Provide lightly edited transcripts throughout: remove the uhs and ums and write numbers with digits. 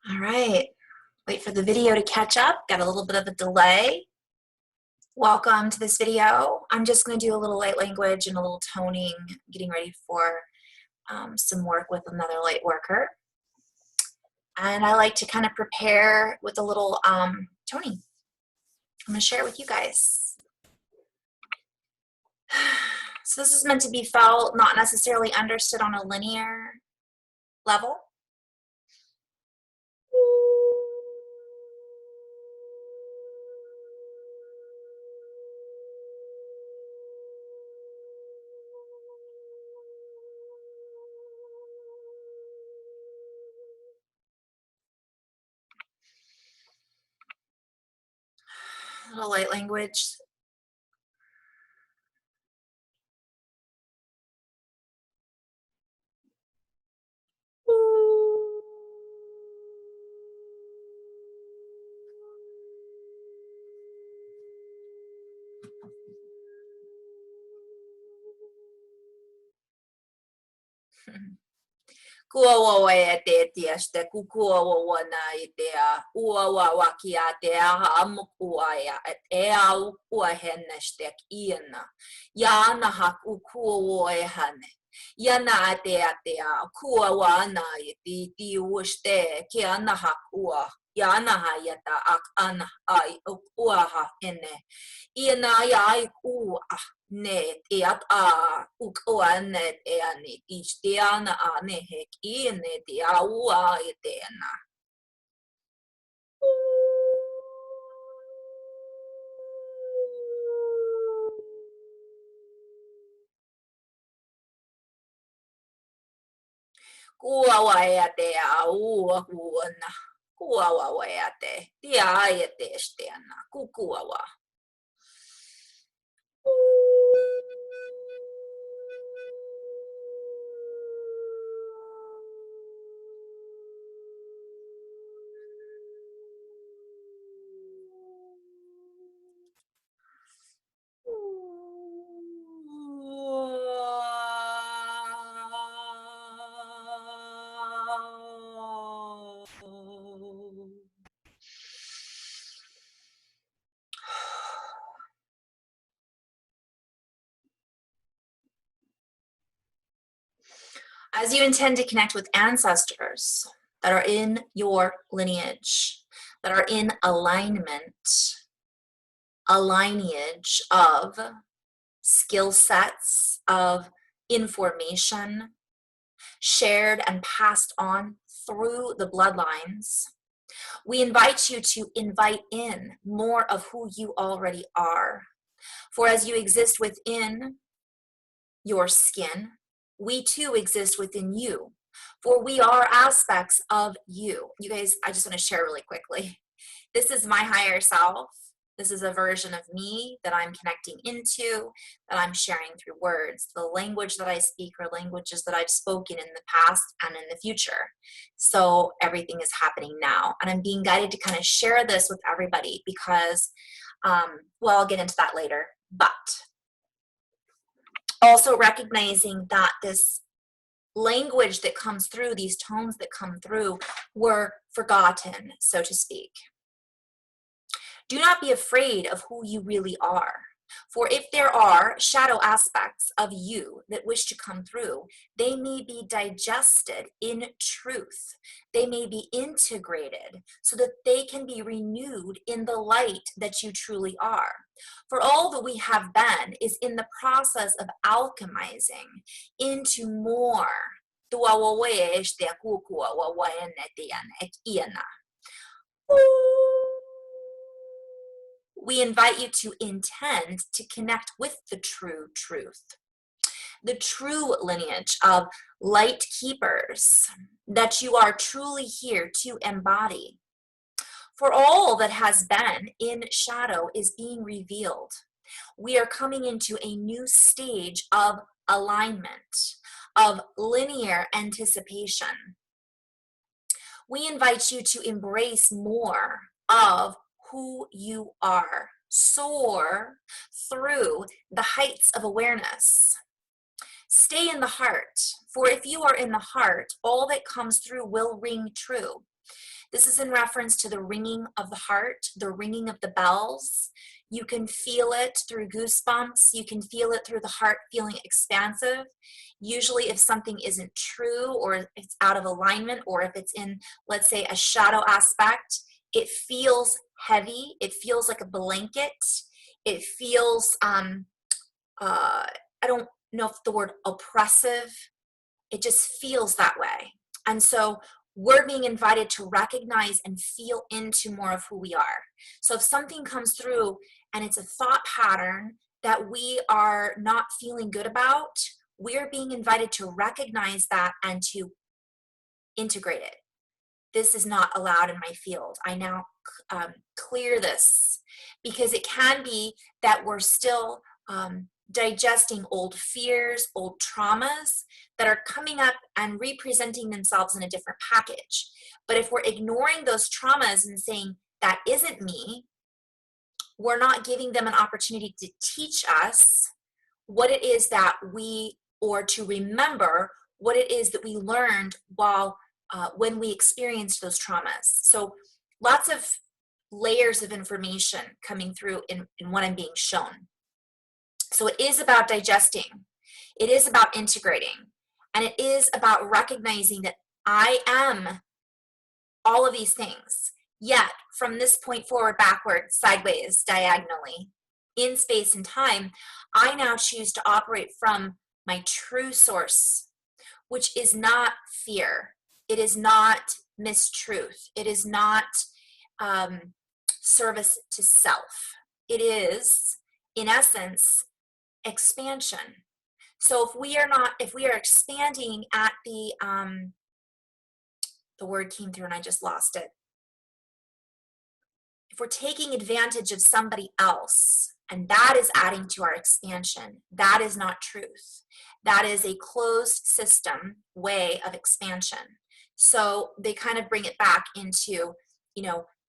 All right, wait for the video to catch up. Got a little bit of a delay. Welcome to this video. I'm just going to do a little light language and a little toning, getting ready for some work with another light worker. And I like to kind of prepare with a little toning. I'm going to share it with you guys. So this is meant to be felt, not necessarily understood on a linear level. A little light language. Kua wawa e te tia ste kukua wawa na I te ua wawa ki a te aha amukua e au ua hene ste iana. Ia ana haku kua wawa e hane. Iana a te kua wa ana I ti uste ki ana hakua. Ia ana ha iata ak ana ai ua ha hene. Iana ia ai ua. Ne te at a ukoa ne te ani each te ana a ne hek I ne te a ua I te ana. Kua wai a te a ua kuana. Kua wai a te a e te este ana. Kukua wa. As you intend to connect with ancestors that are in your lineage, that are in alignment, a lineage of skill sets, of information shared and passed on through the bloodlines, we invite you to invite in more of who you already are. For as you exist within your skin, we too exist within you. For we are aspects of you. You guys, I just want to share really quickly. This is my higher self. This is a version of me that I'm connecting into, that I'm sharing through words. The language that I speak are languages that I've spoken in the past and in the future. So everything is happening now. And I'm being guided to kind of share this with everybody because, well, I'll get into that later. But also recognizing that this language that comes through, these tones that come through, were forgotten, so to speak. Do not be afraid of who you really are. For if there are shadow aspects of you that wish to come through, they may be digested in truth. They may be integrated so that they can be renewed in the light that you truly are. For all that we have been is in the process of alchemizing into more. We invite you to intend to connect with the true truth, the true lineage of light keepers that you are truly here to embody. For all that has been in shadow is being revealed. We are coming into a new stage of alignment, of linear anticipation. We invite you to embrace more of who you are. Soar through the heights of awareness. Stay in the heart, for if you are in the heart, all that comes through will ring true. This is in reference to the ringing of the heart, the ringing of the bells. You can feel it through goosebumps. You can feel it through the heart feeling expansive. Usually if something isn't true, or if it's out of alignment, or if it's in, let's say, a shadow aspect, it feels heavy. It feels like a blanket. It feels, I don't know if the word oppressive, it just feels that way. And so we're being invited to recognize and feel into more of who we are. So if something comes through and it's a thought pattern that we are not feeling good about, we're being invited to recognize that and to integrate it. This is not allowed in my field. I now clear this, because it can be that we're still digesting old fears, old traumas that are coming up and representing themselves in a different package. But if we're ignoring those traumas and saying, that isn't me, we're not giving them an opportunity to teach us what it is that or to remember what it is that we learned when we experienced those traumas. So lots of layers of information coming through in what I'm being shown. So it is about digesting, it is about integrating, and it is about recognizing that I am all of these things. Yet from this point forward, backward, sideways, diagonally, in space and time, I now choose to operate from my true source, which is not fear. It is not mistruth. It is not service to self. It is, in essence, expansion. So if we are expanding at the word came through and I just lost it. If we're taking advantage of somebody else, and that is adding to our expansion, that is not truth. That is a closed system way of expansion. So they kind of bring it back into,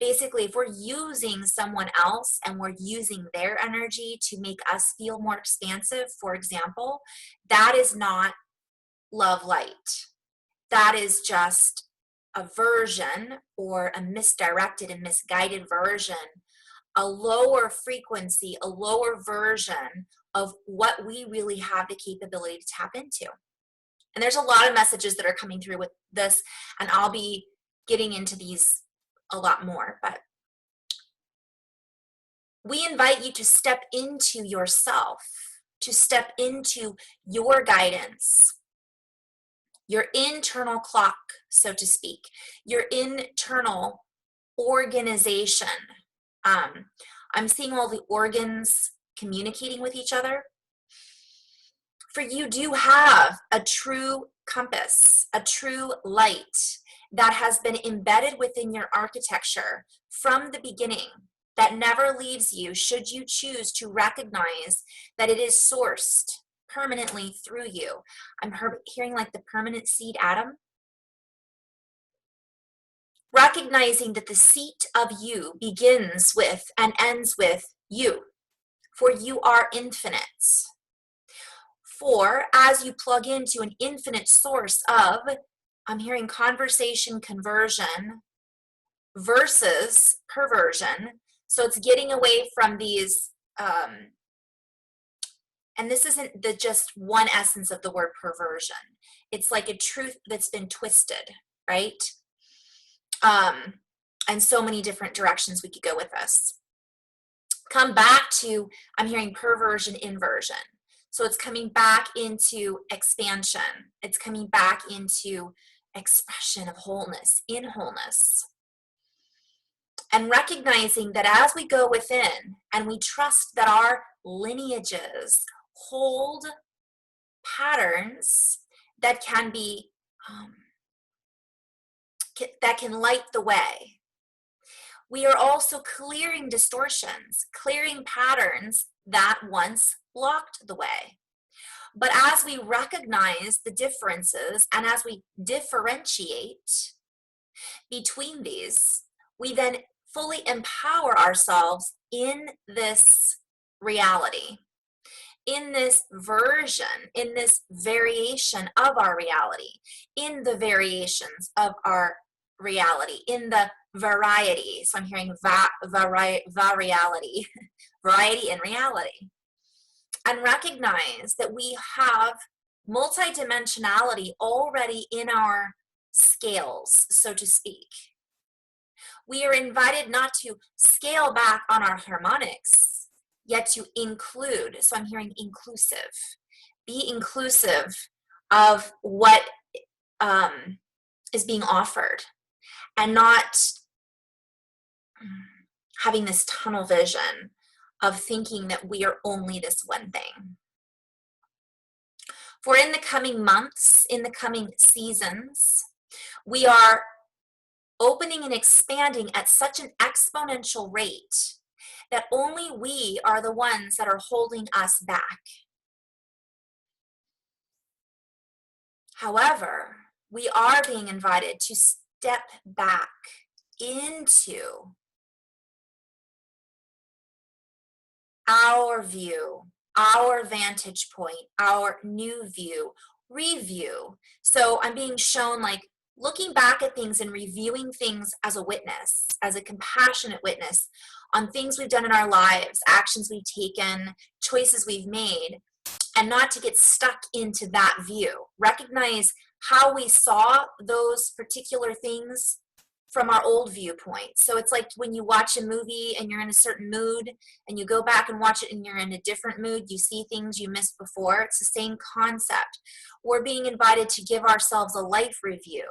basically if we're using someone else and we're using their energy to make us feel more expansive, for example, that is not love light. That is just a version, or a misdirected and misguided version, a lower frequency, a lower version of what we really have the capability to tap into. And there's a lot of messages that are coming through with this, and I'll be getting into these a lot more, but we invite you to step into yourself, to step into your guidance, your internal clock, so to speak, your internal organization. I'm seeing all the organs communicating with each other. For you do have a true compass, a true light that has been embedded within your architecture from the beginning, that never leaves you should you choose to recognize that it is sourced permanently through you. I'm hearing like the permanent seed atom. Recognizing that the seat of you begins with and ends with you, for you are infinite. For as you plug into an infinite source of, I'm hearing conversation conversion versus perversion. So it's getting away from these, and this isn't the just one essence of the word perversion. It's like a truth that's been twisted, right? And so many different directions we could go with this. Come back to, I'm hearing perversion, inversion. So it's coming back into expansion. It's coming back into expression of wholeness, in wholeness. And recognizing that as we go within and we trust that our lineages hold patterns that can be, that can light the way. We are also clearing distortions, clearing patterns that once blocked the way. But as we recognize the differences and as we differentiate between these, we then fully empower ourselves in this reality. in this version, in this variation of our reality, in the variations of our reality, in the variety. So I'm hearing variality, variety in reality. And recognize that we have multidimensionality already in our scales, so to speak. We are invited not to scale back on our harmonics, yet to include. So I'm hearing inclusive. Be inclusive of what is being offered, and not having this tunnel vision of thinking that we are only this one thing. For in the coming months, in the coming seasons, we are opening and expanding at such an exponential rate that only we are the ones that are holding us back. However, we are being invited to step back into our view, our vantage point, our new view, review. So I'm being shown like looking back at things and reviewing things as a witness, as a compassionate witness on things we've done in our lives, actions we've taken, choices we've made, and not to get stuck into that view. Recognize how we saw those particular things from our old viewpoint. So it's like when you watch a movie and you're in a certain mood and you go back and watch it and you're in a different mood, you see things you missed before. It's the same concept. We're being invited to give ourselves a life review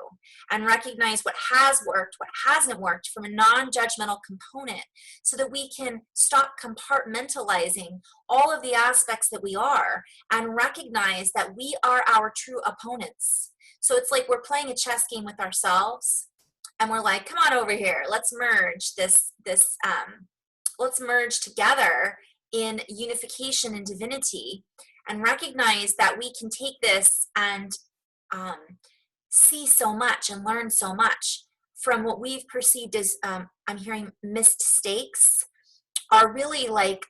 and recognize what has worked, what hasn't worked from a non-judgmental component, so that we can stop compartmentalizing all of the aspects that we are and recognize that we are our true opponents. So it's like we're playing a chess game with ourselves. And we're like, come on over here. Let's merge let's merge together in unification and divinity, and recognize that we can take this and see so much and learn so much from what we've perceived as, I'm hearing mistakes, are really like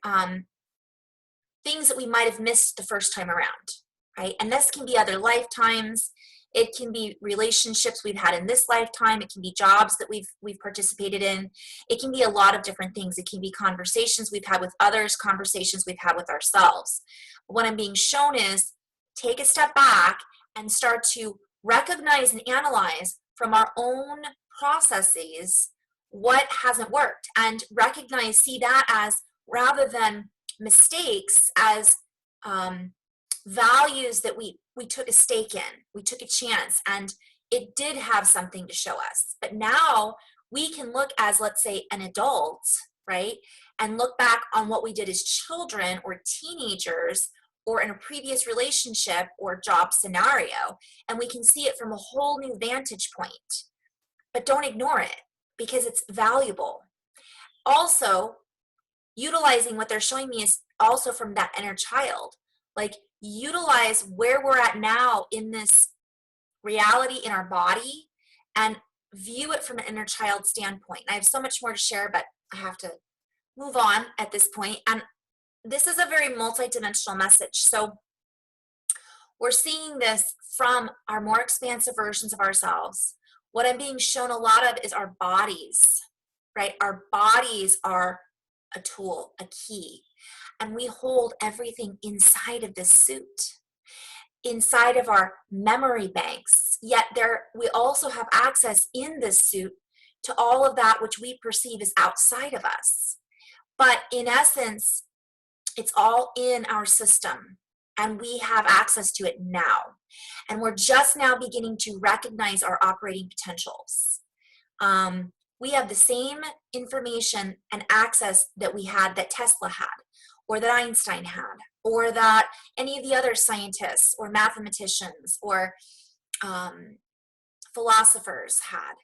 things that we might have missed the first time around, right? And this can be other lifetimes. It can be relationships we've had in this lifetime. It can be jobs that we've participated in. It can be a lot of different things. It can be conversations we've had with others, conversations we've had with ourselves. What I'm being shown is take a step back and start to recognize and analyze from our own processes what hasn't worked, and recognize, see that as, rather than mistakes, as values that we took a stake in, we took a chance, and it did have something to show us. But now we can look as, let's say, an adult, right? And look back on what we did as children or teenagers or in a previous relationship or job scenario, and we can see it from a whole new vantage point. But don't ignore it, because it's valuable. Also, utilizing what they're showing me is also from that inner child. Like, utilize where we're at now in this reality in our body and view it from an inner child standpoint. And I have so much more to share, but I have to move on at this point. And this is a very multidimensional message. So we're seeing this from our more expansive versions of ourselves. What I'm being shown a lot of is our bodies, right? Our bodies are a tool, a key. And we hold everything inside of this suit, inside of our memory banks. Yet we also have access in this suit to all of that which we perceive as outside of us. But in essence, it's all in our system, and we have access to it now. And we're just now beginning to recognize our operating potentials. We have the same information and access that we had, that Tesla had, or that Einstein had, or that any of the other scientists or mathematicians or philosophers had.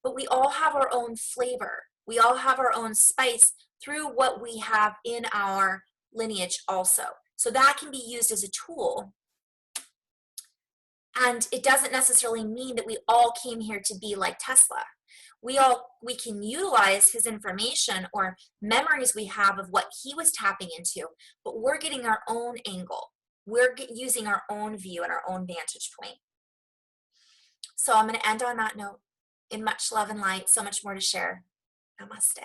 But we all have our own flavor. We all have our own spice through what we have in our lineage also. So that can be used as a tool And it doesn't necessarily mean that we all came here to be like Tesla. We can utilize his information or memories we have of what he was tapping into, but we're getting our own angle. We're using our own view and our own vantage point. So I'm going to end on that note. In much love and light, so much more to share. Namaste.